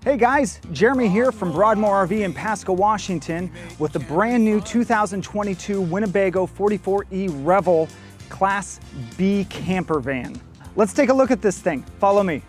Hey guys, Jeremy here from Broadmoor RV in Pasco, Washington with the brand new 2022 Winnebago 44E Revel Class B camper van. Let's take a look at this thing. Follow me.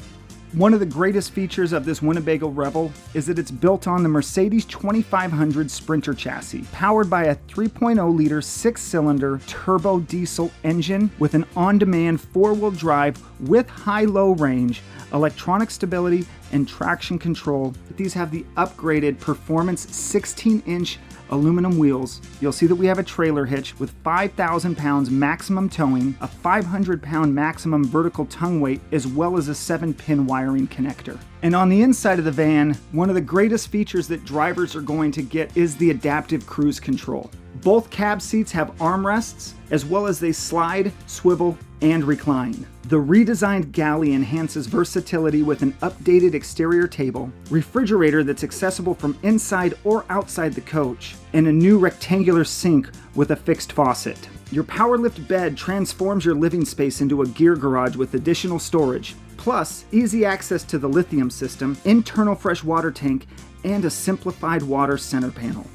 One of the greatest features of this Winnebago Revel is that it's built on the Mercedes 2500 Sprinter chassis, powered by a 3.0-liter 6-cylinder turbo diesel engine with an on-demand 4-wheel drive with high-low range, electronic stability, and traction control. These have the upgraded performance 16-inch aluminum wheels. You'll see that we have a trailer hitch with 5,000 pounds maximum towing, a 500-pound maximum vertical tongue weight, as well as a 7-pin wiring connector. And on the inside of the van, one of the greatest features that drivers are going to get is the adaptive cruise control. Both cab seats have armrests, as well as they slide, swivel, and recline. The redesigned galley enhances versatility with an updated exterior table, refrigerator that's accessible from inside or outside the coach, and a new rectangular sink with a fixed faucet. Your PowerLift bed transforms your living space into a gear garage with additional storage, plus easy access to the lithium system, internal fresh water tank, and a simplified water center panel.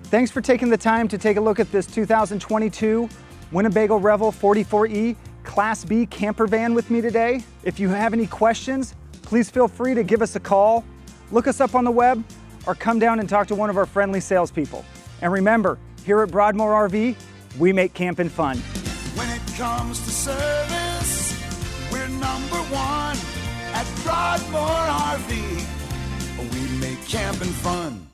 Thanks for taking the time to take a look at this 2022 Winnebago Revel 44E Class B camper van with me today. If you have any questions, please feel free to give us a call, look us up on the web, or come down and talk to one of our friendly salespeople. And remember, here at Broadmoor RV, we make camping fun. When it comes to service, we're #1 at Broadmoor RV. We make camping fun.